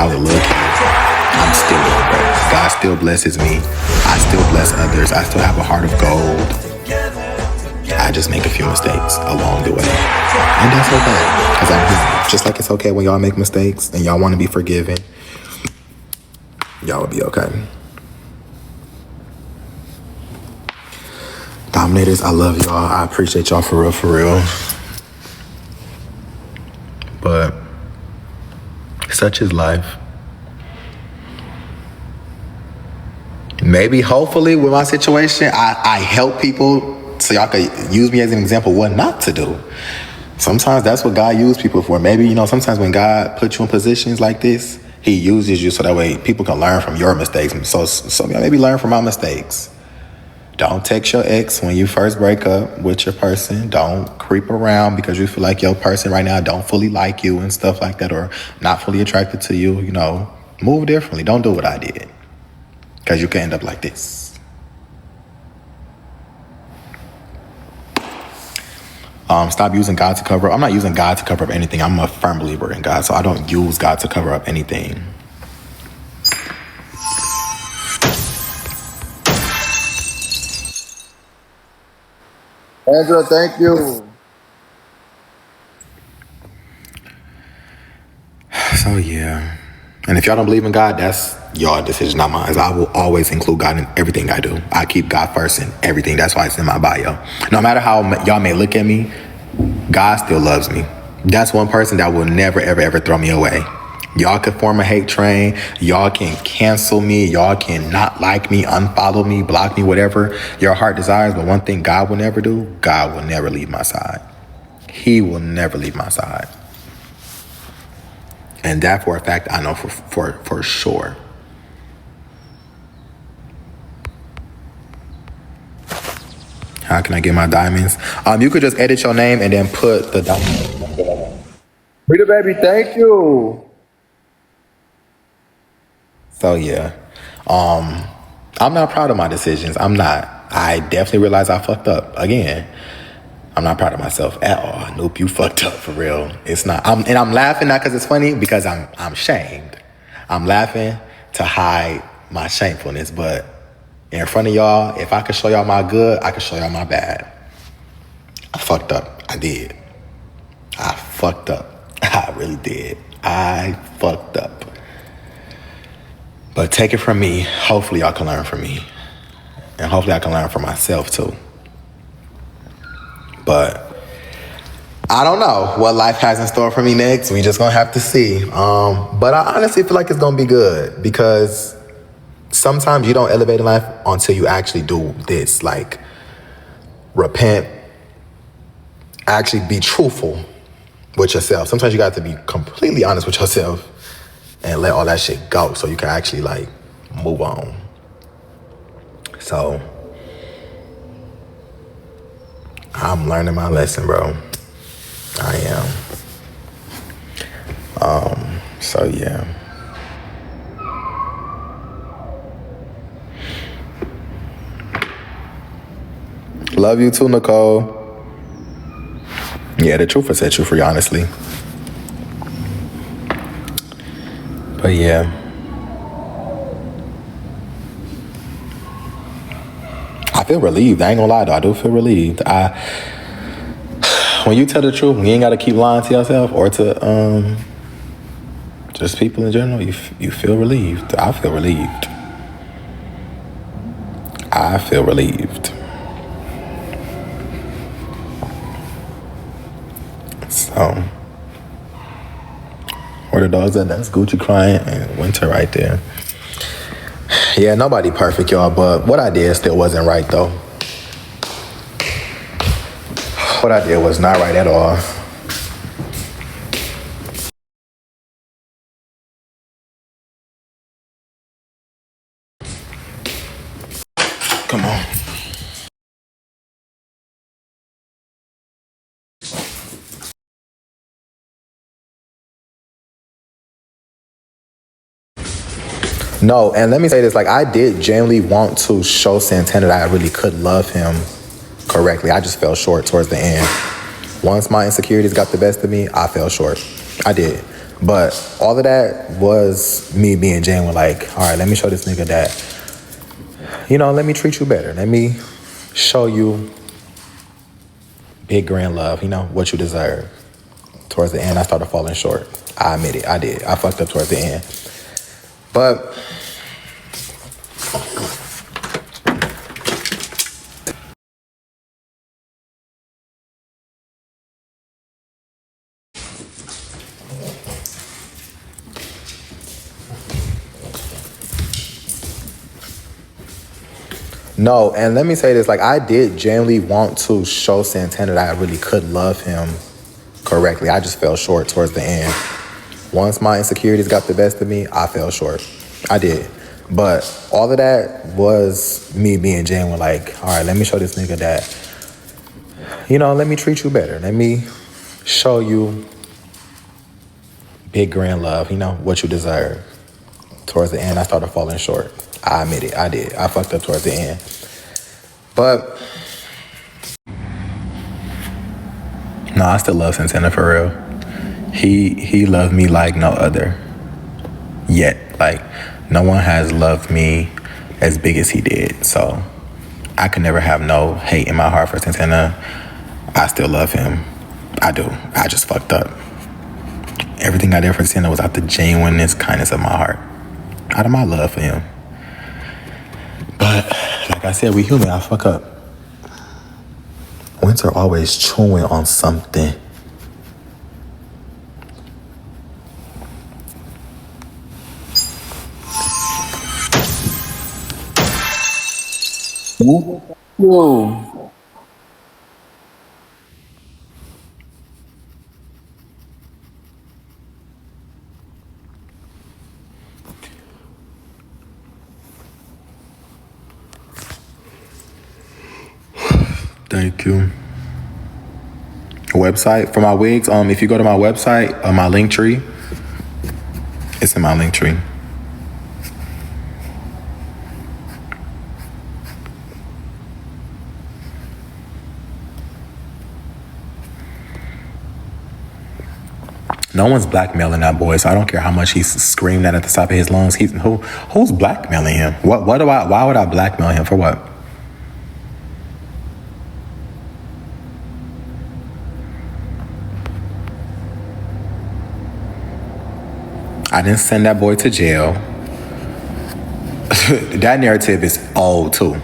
call it look, I'm still doing great. God still blesses me. I still bless others. I still have a heart of gold. I just make a few mistakes along the way. And that's okay, because I'm human. Just like it's okay when y'all make mistakes and y'all want to be forgiven, y'all will be okay. Dominators, I love y'all. I appreciate y'all for real, for real. But such is life. Maybe, hopefully, with my situation, I help people so y'all could use me as an example what not to do. Sometimes that's what God used people for. Maybe, sometimes when God puts you in positions like this, he uses you so that way people can learn from your mistakes. So maybe learn from my mistakes. Don't text your ex when you first break up with your person. Don't creep around because you feel like your person right now don't fully like you and stuff like that, or not fully attracted to you. Move differently. Don't do what I did, because you can end up like this. Stop using God to cover up. I'm not using God to cover up anything. I'm a firm believer in God, so I don't use God to cover up anything. Angela, thank you. So yeah. And if y'all don't believe in God, that's y'all decision, not mine. I will always include God in everything I do. I keep God first in everything. That's why it's in my bio. No matter how y'all may look at me, God still loves me. That's one person that will never, ever, ever throw me away. Y'all can form a hate train. Y'all can cancel me. Y'all can not like me, unfollow me, block me, whatever your heart desires. But one thing God will never do, God will never leave my side. He will never leave my side. And that for a fact, I know for sure. How can I get my diamonds? You could just edit your name and then put the diamond. Rita, baby, thank you. So yeah, I'm not proud of my decisions. I'm not. I definitely realize I fucked up again. I'm not proud of myself at all. Nope, you fucked up for real. It's not. I'm laughing not because it's funny, because I'm shamed. I'm laughing to hide my shamefulness, but in front of y'all, if I could show y'all my good, I could show y'all my bad. I fucked up. I did. I fucked up. I really did. I fucked up. But take it from me. Hopefully y'all can learn from me. And hopefully I can learn from myself too. But I don't know what life has in store for me next. We just gonna have to see. But I honestly feel like it's gonna be good, because sometimes you don't elevate in life until you actually do this. Like, repent, actually be truthful with yourself. Sometimes you got to be completely honest with yourself and let all that shit go so you can actually move on. So I'm learning my lesson, bro. I am. So yeah. Love you too, Nicole. Yeah, the truth will set you free, honestly. But yeah. I feel relieved. I ain't gonna lie though. I do feel relieved. When you tell the truth, you ain't gotta keep lying to yourself or to just people in general. You feel relieved. I feel relieved. I feel relieved. So, where the dogs at? That's Gucci crying and Winter right there. Yeah, nobody perfect, y'all, but what I did still wasn't right, though. What I did was not right at all. Come on. No, and let me say this, I did genuinely want to show Santana that I really could love him correctly. I just fell short towards the end. Once my insecurities got the best of me, I fell short. I did. But all of that was me being genuine, like, all right, let me show this nigga that, let me treat you better. Let me show you big grand love, what you deserve. Towards the end, I started falling short. I admit it, I did. I fucked up towards the end. But no, and let me say this, like, I did genuinely want to show Santana that I really could love him correctly. I just fell short towards the end. Once my insecurities got the best of me, I fell short. I did. But all of that was me being genuine, like, all right, let me show this nigga that, let me treat you better. Let me show you big grand love, what you deserve. Towards the end, I started falling short. I admit it, I did. I fucked up towards the end. But no, I still love Santana for real. He loved me like no other. Yet, like, no one has loved me as big as he did. So I could never have no hate in my heart for Santana. I still love him. I do. I just fucked up. Everything I did for Santana was out the genuineness, kindness of my heart. Out of my love for him. But like I said, we human, I fuck up. Winter always chewing on something. Yo. Thank you. Website for my wigs. If you go to my website, my link tree, it's in my link tree. No one's blackmailing that boy, so I don't care how much he's screaming at the top of his lungs. Who's blackmailing him? Why would I blackmail him for what? I didn't send that boy to jail. That narrative is old too.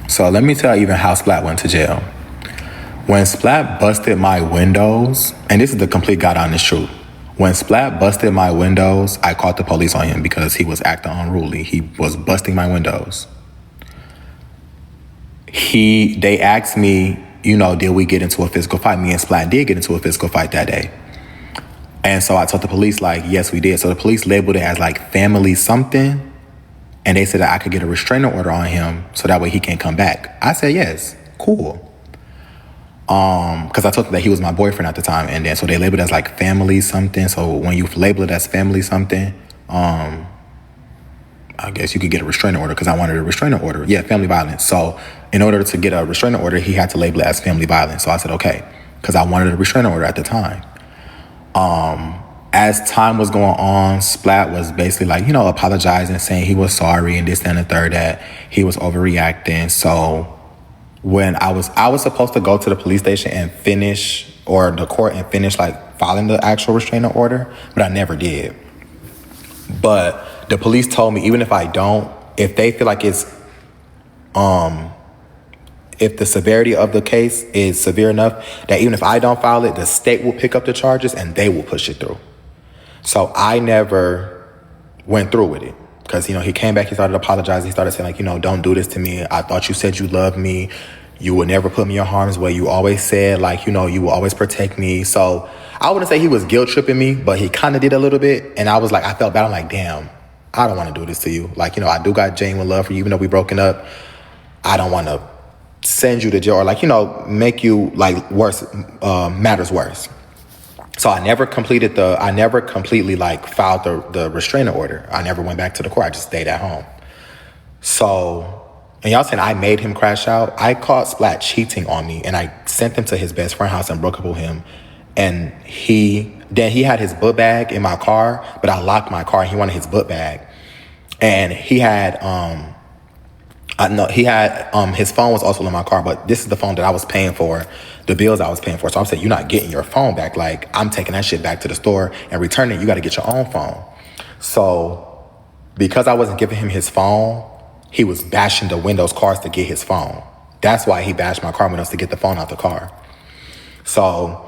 So let me tell you even how Splat went to jail. When Splat busted my windows, and this is the complete God honest truth. When Splat busted my windows, I called the police on him because he was acting unruly. He was busting my windows. They asked me, did we get into a physical fight? Me and Splat did get into a physical fight that day. And so I told the police, like, yes, we did. So the police labeled it as like family something. And they said that I could get a restraining order on him so that way he can't come back. I said, yes, cool. Because I told them that he was my boyfriend at the time. And then so they labeled it as like family something. So when you label it as family something, I guess you could get a restraining order because I wanted a restraining order. Yeah, family violence. So in order to get a restraining order, he had to label it as family violence. So I said, okay, because I wanted a restraining order at the time. As time was going on, Splat was basically like, apologizing, saying he was sorry and this, that, and the third, that he was overreacting. So when I was supposed to go to the police station and finish, or the court and finish like filing the actual restraining order, but I never did. But the police told me, even if I don't, if they feel like it's, if the severity of the case is severe enough that even if I don't file it, the state will pick up the charges and they will push it through. So I never went through with it because, he came back, he started apologizing. He started saying like, don't do this to me. I thought you said you loved me. You would never put me in harm's way. You always said like, you will always protect me. So I wouldn't say he was guilt tripping me, but he kind of did a little bit. And I was like, I felt bad. I'm like, damn, I don't want to do this to you. Like, I do got genuine love for you, even though we broken up. I don't want to send you to jail or like, make you like worse, matters worse. So I never completely like filed the restraining order. I never went back to the court. I just stayed at home. So And y'all saying I made him crash out. I caught Splat cheating on me, and I sent him to his best friend's house and broke up with him. And he had his book bag in my car, but I locked my car and he wanted his book bag. And he had his phone was also in my car, but this is the phone that I was paying for, the bills I was paying for. So I'm saying, you're not getting your phone back. Like, I'm taking that shit back to the store and returning it. You got to get your own phone. So because I wasn't giving him his phone, he was bashing the windows cars to get his phone. That's why he bashed my car windows, to get the phone out the car. So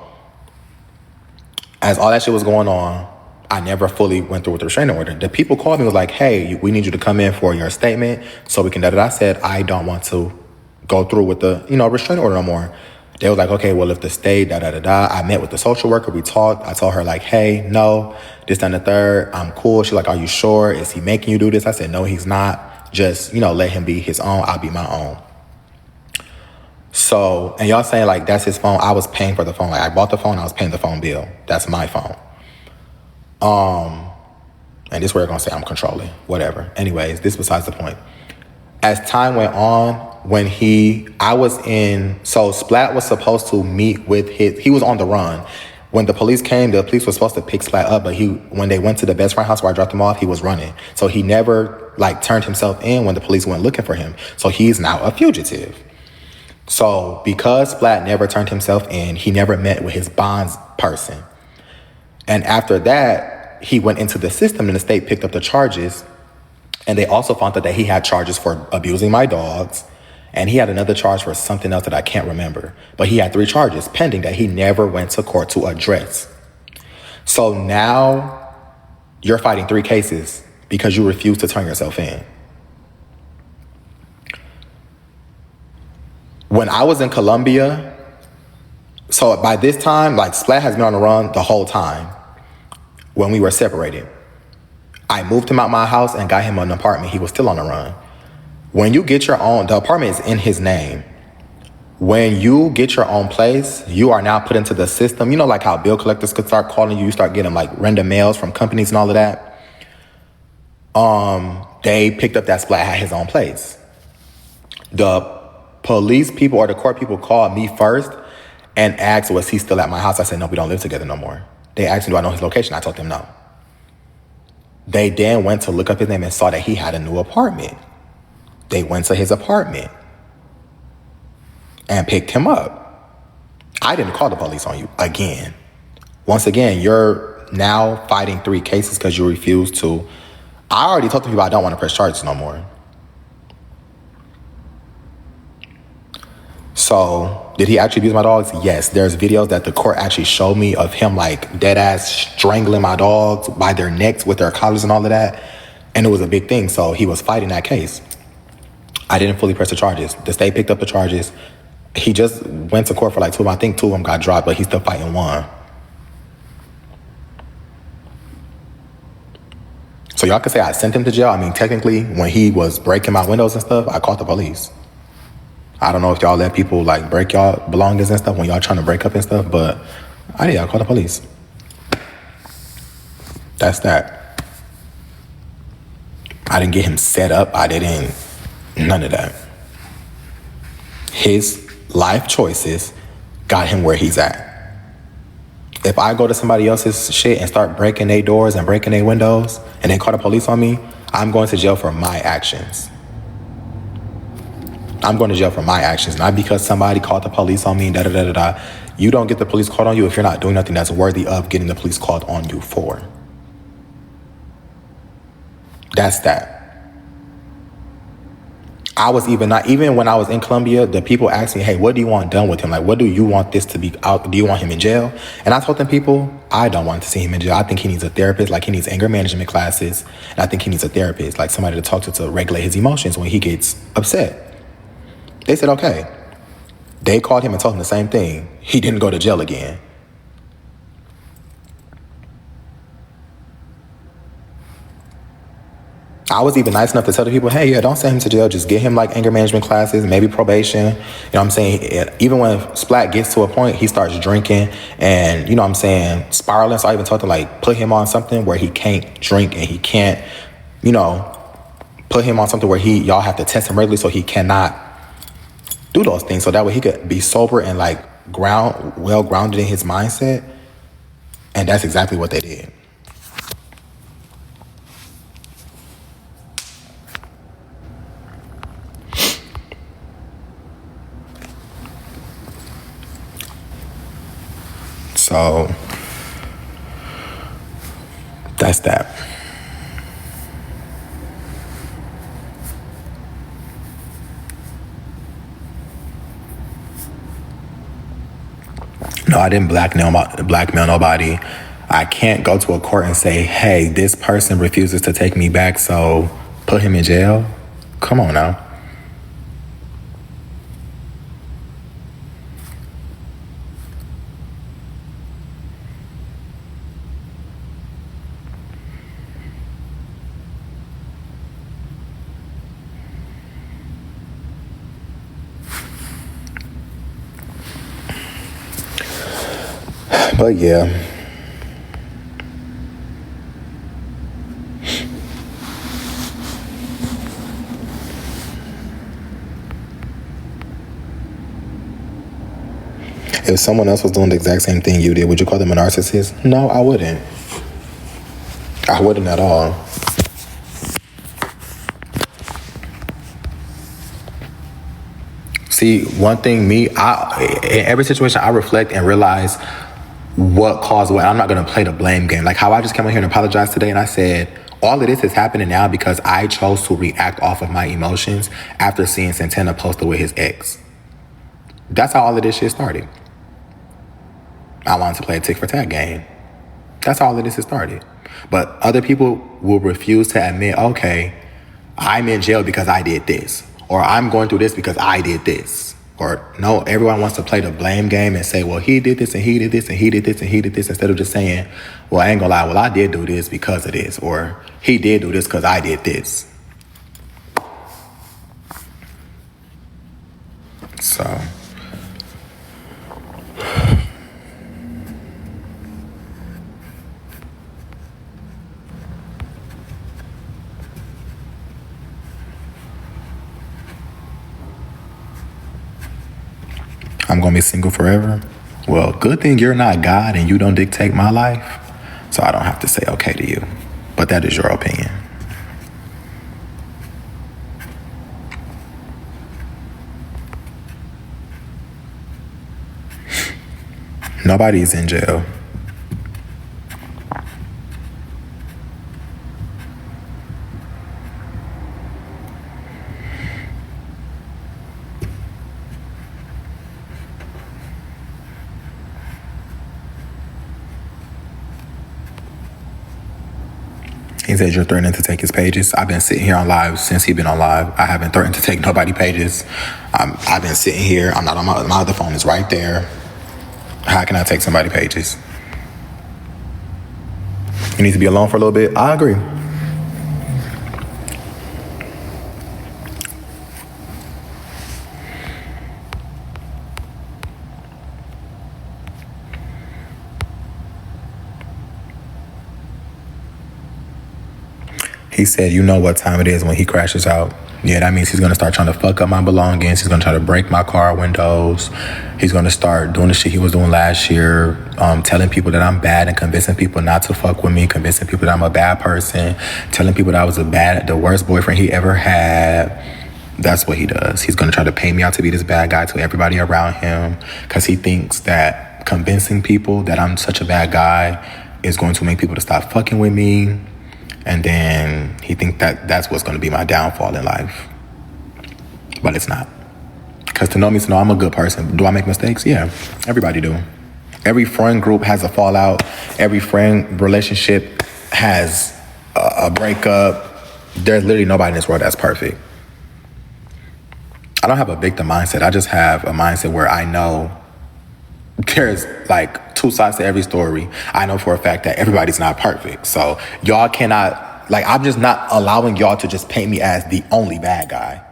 as all that shit was going on, I never fully went through with the restraining order. The people called me, was like, hey, we need you to come in for your statement so we can da-da-da. I said, I don't want to go through with the, restraining order no more. They was like, okay, well, if the state, da-da-da-da. I met with the social worker. We talked. I told her, like, hey, no, this, that, and the third. I'm cool. She's like, are you sure? Is he making you do this? I said, no, he's not. Just, let him be his own. I'll be my own. So, and y'all saying, like, that's his phone. I was paying for the phone. Like, I bought the phone. I was paying the phone bill. That's my phone. And this is where they're going to say I'm controlling. Whatever. Anyways, this besides the point. As time went on, so Splat was supposed to meet with he was on the run. When the police came, the police was supposed to pick Splat up, but when they went to the best friend house where I dropped him off, he was running. So he never, turned himself in when the police went looking for him. So he's now a fugitive. So because Splat never turned himself in, he never met with his bonds person. And after that, he went into the system and the state picked up the charges. And they also found out that he had charges for abusing my dogs. And he had another charge for something else that I can't remember. But he had 3 charges pending that he never went to court to address. So now you're fighting 3 cases because you refuse to turn yourself in. When I was in Colombia, so by this time, Splat has been on the run the whole time when we were separated. I moved him out my house and got him an apartment. He was still on the run. When you get your own, the apartment is in his name. When you get your own place, you are now put into the system. You know, like how bill collectors could start calling you. You start getting random mails from companies and all of that. They picked up that Splat had his own place. The police people or the court people called me first and asked, was he still at my house? I said, no, we don't live together no more. They asked me, do I know his location? I told them no. They then went to look up his name and saw that he had a new apartment. They went to his apartment and picked him up. I didn't call the police on you again. Once again, you're now fighting 3 cases because you refuse to. I already told the people I don't want to press charges no more. So, did he actually abuse my dogs? Yes. There's videos that the court actually showed me of him dead ass strangling my dogs by their necks with their collars and all of that. And it was a big thing. So he was fighting that case. I didn't fully press the charges. The state picked up the charges. He just went to court for 2 of them. I think 2 of them got dropped, but he's still fighting 1. So y'all could say I sent him to jail. I mean, technically, when he was breaking my windows and stuff, I called the police. I don't know if y'all let people break y'all belongings and stuff when y'all trying to break up and stuff, but I called the police. That's that. I didn't get him set up. None of that. His life choices got him where he's at. If I go to somebody else's shit and start breaking their doors and breaking their windows and then call the police on me, I'm going to jail for my actions. I'm going to jail for my actions, not because somebody called the police on me and da-da-da-da-da. You don't get the police called on you if you're not doing nothing that's worthy of getting the police called on you for. That's that. I was even when I was in Colombia, the people asked me, hey, what do you want done with him? What do you want this to be out? Do you want him in jail? And I told them people, I don't want to see him in jail. I think he needs a therapist. He needs anger management classes. And I think he needs a therapist, somebody to talk to regulate his emotions when he gets upset. They said, okay. They called him and told him the same thing. He didn't go to jail again. I was even nice enough to tell the people, hey, don't send him to jail. Just get him anger management classes, maybe probation. You know what I'm saying? Even when Splat gets to a point, he starts drinking and, you know what I'm saying, spiraling. So I even told him, put him on something where he can't drink and he can't, put him on something where y'all have to test him regularly so he cannot do those things. So that way he could be sober and like well grounded in his mindset. And that's exactly what they did. So that's that. No, I didn't blackmail nobody. I can't go to a court and say, hey, this person refuses to take me back, so put him in jail. Come on now. But yeah. If someone else was doing the exact same thing you did, would you call them a narcissist? No, I wouldn't. I wouldn't at all. See, one thing, in every situation, I reflect and realize what caused what. I'm not going to play the blame game. Like how I just came on here and apologized today and I said, all of this is happening now because I chose to react off of my emotions after seeing Santana posted with his ex. That's how all of this shit started. I wanted to play a tick for tat game. That's how all of this has started. But other people will refuse to admit, okay, I'm in jail because I did this. Or I'm going through this because I did this. Or no, everyone wants to play the blame game and say, well, he did this and he did this and he did this and he did this, instead of just saying, well, I ain't gonna lie, well, I did do this because of this. Or he did do this because I did this. So I'm gonna be single forever. Well, good thing you're not God and you don't dictate my life, so I don't have to say okay to you. But that is your opinion. Nobody's in jail. He said you're threatening to take his pages. I've been sitting here on live since he's been on live. I haven't threatened to take nobody pages. I've been sitting here. I'm not on my other phone is right there. How can I take somebody pages? You need to be alone for a little bit. I agree. He said, you know what time it is when he crashes out. Yeah, that means he's going to start trying to fuck up my belongings. He's going to try to break my car windows. He's going to start doing the shit he was doing last year, telling people that I'm bad and convincing people not to fuck with me, convincing people that I'm a bad person, telling people that I was the worst boyfriend he ever had. That's what he does. He's going to try to paint me out to be this bad guy to everybody around him because he thinks that convincing people that I'm such a bad guy is going to make people to stop fucking with me. And then he thinks that that's what's going to be my downfall in life. But it's not. Because to know me is to know I'm a good person. Do I make mistakes? Yeah, everybody do. Every friend group has a fallout. Every friend relationship has a breakup. There's literally nobody in this world that's perfect. I don't have a victim mindset. I just have a mindset where I know there's like two sides to every story. I know for a fact that everybody's not perfect. So y'all cannot, I'm just not allowing y'all to just paint me as the only bad guy.